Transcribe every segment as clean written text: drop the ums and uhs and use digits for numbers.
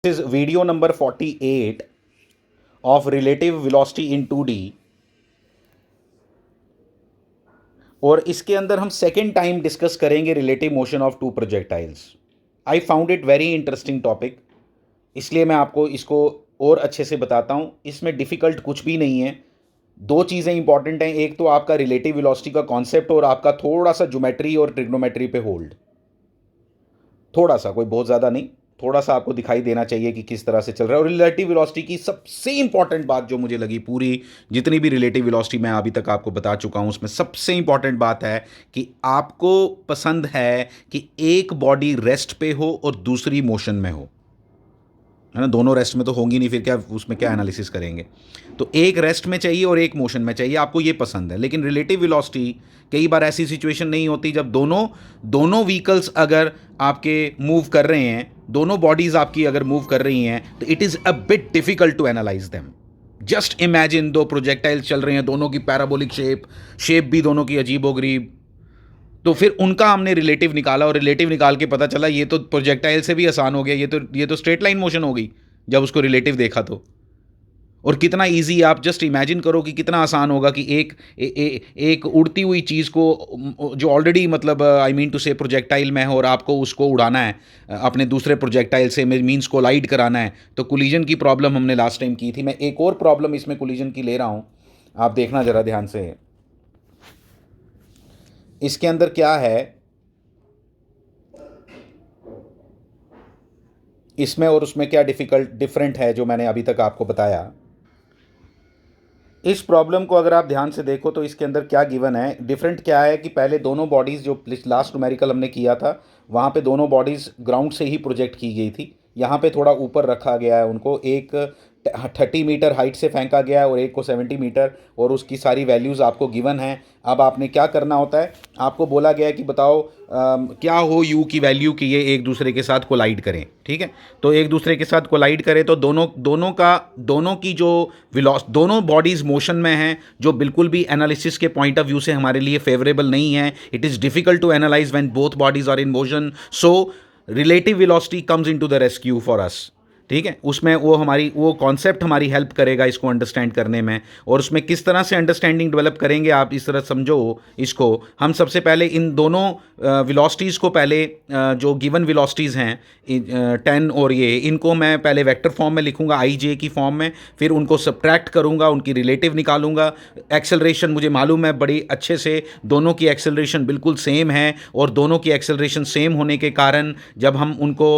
This is video number 48 of relative velocity in 2D और इसके अंदर हम सेकेंड टाइम डिस्कस करेंगे relative motion of two projectiles. I found it very interesting topic, इसलिए मैं आपको इसको और अच्छे से बताता हूँ। इसमें डिफ़िकल्ट कुछ भी नहीं है। दो चीज़ें इंपॉर्टेंट हैं, एक तो आपका रिलेटिव वेलोसिटी का कॉन्सेप्ट और आपका थोड़ा सा ज्योमेट्री और ट्रिग्नोमेट्री पे होल्ड, थोड़ा सा, कोई बहुत ज़्यादा नहीं, थोड़ा सा आपको दिखाई देना चाहिए कि किस तरह से चल रहा है। और रिलेटिव वेलोसिटी की सबसे इंपॉर्टेंट बात जो मुझे लगी, पूरी जितनी भी रिलेटिव वेलोसिटी मैं अभी तक आपको बता चुका हूँ, उसमें सबसे इंपॉर्टेंट बात है कि आपको पसंद है कि एक बॉडी रेस्ट पे हो और दूसरी मोशन में हो, है ना। दोनों रेस्ट में तो होंगी नहीं, फिर क्या उसमें क्या एनालिसिस करेंगे। तो एक रेस्ट में चाहिए और एक मोशन में चाहिए, आपको ये पसंद है। लेकिन रिलेटिव वेलोसिटी कई बार ऐसी सिचुएशन नहीं होती जब दोनों व्हीकल्स अगर आपके मूव कर रहे हैं, दोनों बॉडीज आपकी अगर मूव कर रही हैं, तो it is a bit difficult to analyse them. Just imagine दो प्रोजेक्टाइल्स चल रहे हैं, दोनों की पैराबोलिक शेप भी दोनों की अजीबोगरीब। तो फिर उनका हमने रिलेटिव निकाला और रिलेटिव निकाल के पता चला ये तो प्रोजेक्टाइल से भी आसान हो गया, ये तो स्ट्रेट लाइन मोशन हो गई जब उसको रिलेटिव देखा तो। और कितना इजी, आप जस्ट इमेजिन करो कि कितना आसान होगा कि एक उड़ती हुई चीज़ को जो ऑलरेडी मतलब आई मीन टू से प्रोजेक्टाइल में है और आपको उसको उड़ाना है अपने दूसरे प्रोजेक्टाइल से, मीन्स कोलाइड कराना है। तो कोलिजन की प्रॉब्लम हमने लास्ट टाइम की थी। मैं एक और प्रॉब्लम इसमें कोलिजन की ले रहा हूँ, आप देखना ज़रा ध्यान से। इसके अंदर क्या है, इसमें और उसमें क्या डिफरेंट है जो मैंने अभी तक आपको बताया। इस प्रॉब्लम को अगर आप ध्यान से देखो तो इसके अंदर क्या गिवन है, डिफरेंट क्या है कि पहले दोनों बॉडीज़ जो लास्ट न्यूमेरिकल हमने किया था वहाँ पे दोनों बॉडीज़ ग्राउंड से ही प्रोजेक्ट की गई थी। यहाँ पे थोड़ा ऊपर रखा गया है उनको, एक 30 मीटर हाइट से फेंका गया है और एक को 70 मीटर, और उसकी सारी वैल्यूज़ आपको गिवन हैं। अब आपने क्या करना होता है, आपको बोला गया है कि बताओ क्या हो यू की वैल्यू कि ये एक दूसरे के साथ कोलाइड करें, ठीक है। तो एक दूसरे के साथ कोलाइड करें तो दोनों की जो दोनों बॉडीज़ मोशन में हैं, जो बिल्कुल भी एनालिसिस के पॉइंट ऑफ व्यू से हमारे लिए फेवरेबल नहीं है। It is difficult to analyse when both bodies are in motion, so relative velocity comes into the rescue for us, ठीक है। उसमें वो कॉन्सेप्ट हमारी हेल्प करेगा इसको अंडरस्टैंड करने में। और उसमें किस तरह से अंडरस्टैंडिंग डेवलप करेंगे आप इस तरह समझो इसको। हम सबसे पहले इन दोनों वेलोसिटीज़ को, पहले जो गिवन वेलोसिटीज़ हैं 10 और ये, इनको मैं पहले वेक्टर फॉर्म में लिखूंगा, आई जे की फॉर्म में, फिर उनको सब्ट्रैक्ट करूंगा, उनकी रिलेटिव निकालूंगा। एक्सेलरेशन मुझे मालूम है बड़ी अच्छे से, दोनों की एक्सेलरेशन बिल्कुल सेम है, और दोनों की एक्सेलरेशन सेम होने के कारण जब हम उनको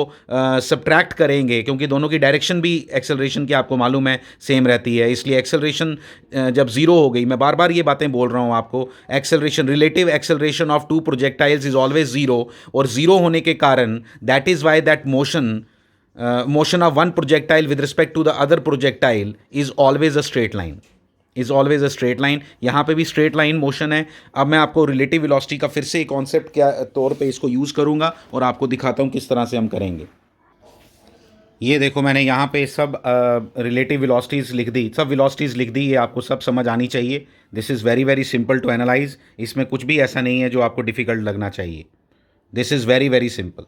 सब्ट्रैक्ट करेंगे, क्योंकि दोनों की डायरेक्शन भी एक्सेलरेशन की आपको मालूम है सेम रहती है, इसलिए एक्सेलरेशन जब ज़ीरो हो गई, मैं बार बार ये बातें बोल रहा हूँ आपको, acceleration, relative acceleration of two projectiles is always zero. और ज़ीरो होने के कारण that is why that motion of one projectile with respect to the other projectile is always a straight line, is always a straight line. यहाँ पे भी straight line motion है। अब मैं आपको रिलेटिव वेलोसिटी का फिर से कॉन्सेप्ट के तौर पे इसको यूज़ करूँगा और आपको दिखाता हूँ किस तरह से हम करेंगे। ये देखो, मैंने यहाँ पे सब रिलेटिव वेलोसिटीज़ लिख दी, सब वेलोसिटीज़ लिख दी, ये आपको सब समझ आनी चाहिए। This is very very simple to analyse, इसमें कुछ भी ऐसा नहीं है जो आपको डिफ़िकल्ट लगना चाहिए। This is very very simple,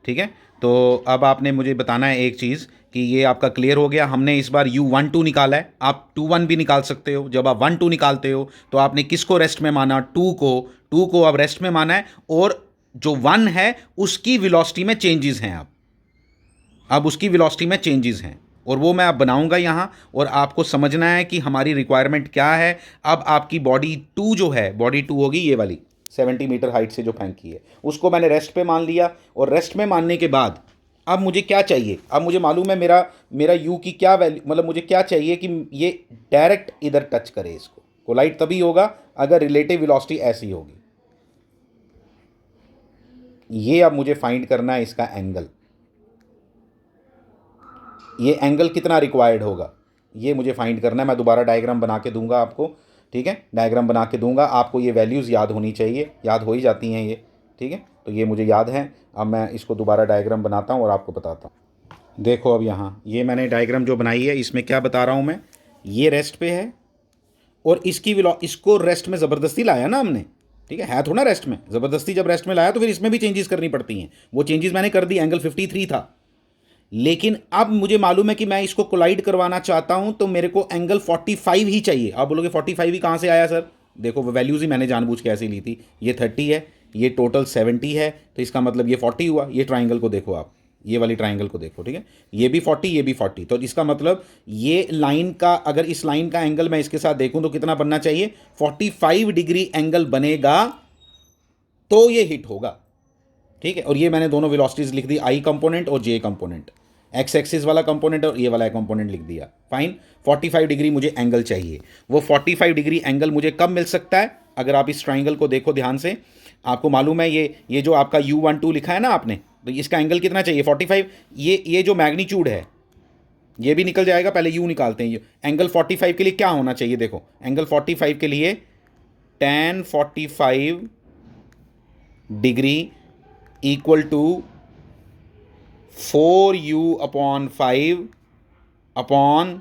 ठीक है। तो अब आपने मुझे बताना है एक चीज़ कि ये आपका क्लियर हो गया। हमने इस बार U12 निकाला है, आप 21 भी निकाल सकते हो। जब आप 12 निकालते हो तो आपने किसको रेस्ट में माना, 2 को अब रेस्ट में माना है, और जो 1 है उसकी वेलोसिटी में चेंजेस हैं। अब उसकी वेलोसिटी में चेंजेस हैं, और वो मैं अब बनाऊंगा यहाँ, और आपको समझना है कि हमारी रिक्वायरमेंट क्या है। अब आपकी बॉडी 2 जो है, बॉडी 2 होगी ये वाली 70 मीटर हाइट से जो फेंकी है, उसको मैंने रेस्ट पे मान लिया। और रेस्ट में मानने के बाद अब मुझे क्या चाहिए, अब मुझे मालूम है मेरा यू की क्या वैल्यू, मतलब मुझे क्या चाहिए कि ये डायरेक्ट इधर टच करे इसको। कोलाइड तभी होगा अगर रिलेटिव वेलोसिटी ऐसी होगी। ये अब मुझे फाइंड करना है इसका एंगल, ये एंगल कितना रिक्वायर्ड होगा, ये मुझे फाइंड करना है। मैं दोबारा डायग्राम बना के दूंगा आपको, ठीक है, डायग्राम बना के दूंगा आपको। ये वैल्यूज़ याद होनी चाहिए, याद हो ही जाती हैं ये, ठीक है। तो ये मुझे याद है। अब मैं इसको दोबारा डायग्राम बनाता हूँ और आपको बताता हूँ। देखो अब यहाँ ये मैंने डायग्राम जो बनाई है, इसमें क्या बता रहा हूँ मैं, ये रेस्ट पे है और इसको रेस्ट में ज़बरदस्ती लाया ना हमने, ठीक है थोड़ा रेस्ट में, ज़बरदस्ती जब रेस्ट में लाया तो फिर इसमें भी चेंजेस करनी पड़ती हैं। वो चेंजेस मैंने कर दी, एंगल 53 था। लेकिन अब मुझे मालूम है कि मैं इसको कोलाइड करवाना चाहता हूं, तो मेरे को एंगल 45 ही चाहिए। आप बोलोगे 45 ही कहाँ से आया सर? देखो वो वैल्यूज़ ही मैंने जानबूझ के ऐसे ली थी। ये 30 है, ये टोटल 70 है, तो इसका मतलब ये 40 हुआ। ये ट्राइंगल को देखो आप, ये वाली ट्राइंगल को देखो, ठीक है, ये भी 40, ये भी 40, तो इसका मतलब ये लाइन का, अगर इस लाइन का एंगल मैं इसके साथ देखूं तो कितना बनना चाहिए? 45 डिग्री एंगल बनेगा तो ये हिट होगा, ठीक है। और ये मैंने दोनों वेलोसिटीज लिख दी, आई कंपोनेंट और जे कंपोनेंट, एक्स एक्सिस वाला कंपोनेंट और ये वाला कंपोनेंट लिख दिया। फाइन, 45 डिग्री मुझे एंगल चाहिए। वो 45 डिग्री एंगल मुझे कब मिल सकता है? अगर आप इस ट्राइंगल को देखो ध्यान से, आपको मालूम है ये जो आपका U12 लिखा है ना आपने, तो इसका एंगल कितना चाहिए? 45। ये जो मैग्नीट्यूड है ये भी निकल जाएगा, पहले यू निकालते हैं। ये एंगल 45 के लिए क्या होना चाहिए? देखो एंगल 45 के लिए tan 45 degree equal to 4u/5 upon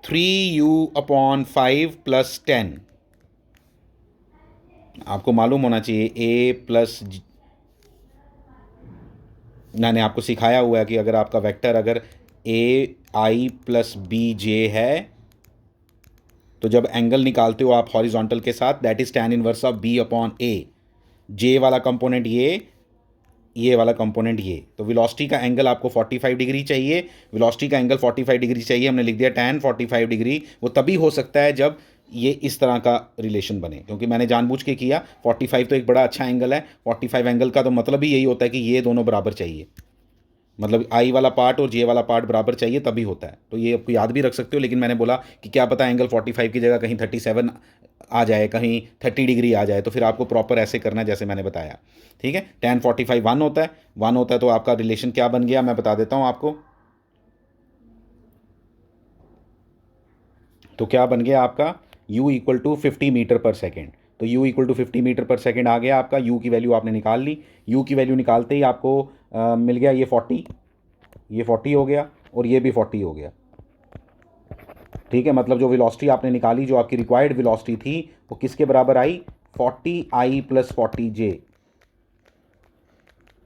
3u/5 plus 10। आपको मालूम होना चाहिए a प्लस, मैंने आपको सिखाया हुआ है कि अगर आपका वेक्टर अगर ai प्लस bj है, तो जब एंगल निकालते हो आप हॉरिजॉन्टल के साथ, that is tan inverse of b/a। जे वाला कंपोनेंट ये वाला कंपोनेंट ये, तो वेलोसिटी का एंगल आपको 45 डिग्री चाहिए। वेलोसिटी का एंगल 45 डिग्री चाहिए, हमने लिख दिया tan 45 डिग्री। वो तभी हो सकता है जब ये इस तरह का रिलेशन बने, क्योंकि मैंने जानबूझ के किया। 45 तो एक बड़ा अच्छा एंगल है। 45 एंगल का तो मतलब ही यही होता है कि ये दोनों बराबर चाहिए, मतलब आई वाला पार्ट और जे वाला पार्ट बराबर चाहिए, तभी होता है। तो ये आपको याद भी रख सकते हो, लेकिन मैंने बोला कि क्या पता एंगल 45 की जगह कहीं 37 आ जाए, कहीं 30 डिग्री आ जाए, तो फिर आपको प्रॉपर ऐसे करना है जैसे मैंने बताया, ठीक है। tan 45 1 होता है, 1 होता है, तो आपका रिलेशन क्या बन गया मैं बता देता हूँ आपको। तो क्या बन गया आपका? u इक्वल टू 50 मीटर पर सेकेंड। तो u इक्वल टू 50 मीटर पर सेकेंड आ गया आपका। u की वैल्यू आपने निकाल ली। u की वैल्यू निकालते ही आपको मिल गया ये 40, ये 40 हो गया और ये भी 40 हो गया, ठीक है। मतलब जो वेलोसिटी आपने निकाली, जो आपकी रिक्वायर्ड वेलोसिटी थी, वो किसके बराबर आई? 40i प्लस 40j,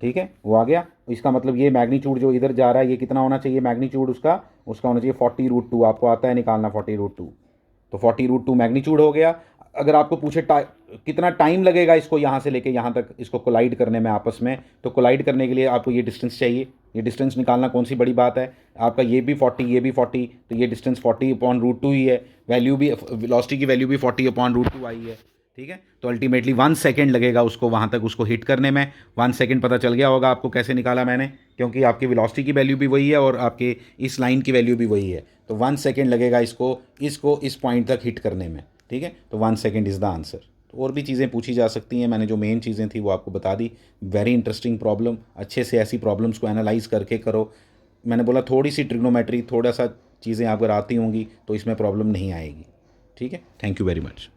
ठीक है, वो आ गया। इसका मतलब ये मैग्नीट्यूड जो इधर जा रहा है, ये कितना होना चाहिए मैग्नीट्यूड उसका होना चाहिए 40√2। आपको आता है निकालना 40√2, तो 40√2 मैग्नीट्यूड हो गया। अगर आपको पूछे कितना टाइम लगेगा इसको यहाँ से लेके यहाँ तक इसको कोलाइड करने में आपस में, तो कोलाइड करने के लिए आपको ये डिस्टेंस चाहिए। ये डिस्टेंस निकालना कौन सी बड़ी बात है? आपका ये भी 40, ये भी 40, तो ये डिस्टेंस 40/√2 ही है। वैल्यू भी, वेलोसिटी की वैल्यू भी 40/√2 आई है, ठीक है। तो अल्टीमेटली 1 सेकेंड लगेगा उसको वहाँ तक उसको हिट करने में। 1 सेकेंड पता चल गया होगा आपको कैसे निकाला मैंने, क्योंकि आपकी वेलोसिटी की वैल्यू भी वही है और आपके इस लाइन की वैल्यू भी वही है। तो 1 सेकेंड लगेगा इसको इस पॉइंट तक हिट करने में, ठीक है। तो 1 सेकेंड इज़ द आंसर। तो और भी चीज़ें पूछी जा सकती हैं, मैंने जो मेन चीज़ें थी वो आपको बता दी। वेरी इंटरेस्टिंग प्रॉब्लम, अच्छे से ऐसी प्रॉब्लम्स को एनालाइज करके करो। मैंने बोला थोड़ी सी ट्रिग्नोमेट्री, थोड़ा सा चीज़ें अगर आती होंगी तो इसमें प्रॉब्लम नहीं आएगी, ठीक है। Thank you very much.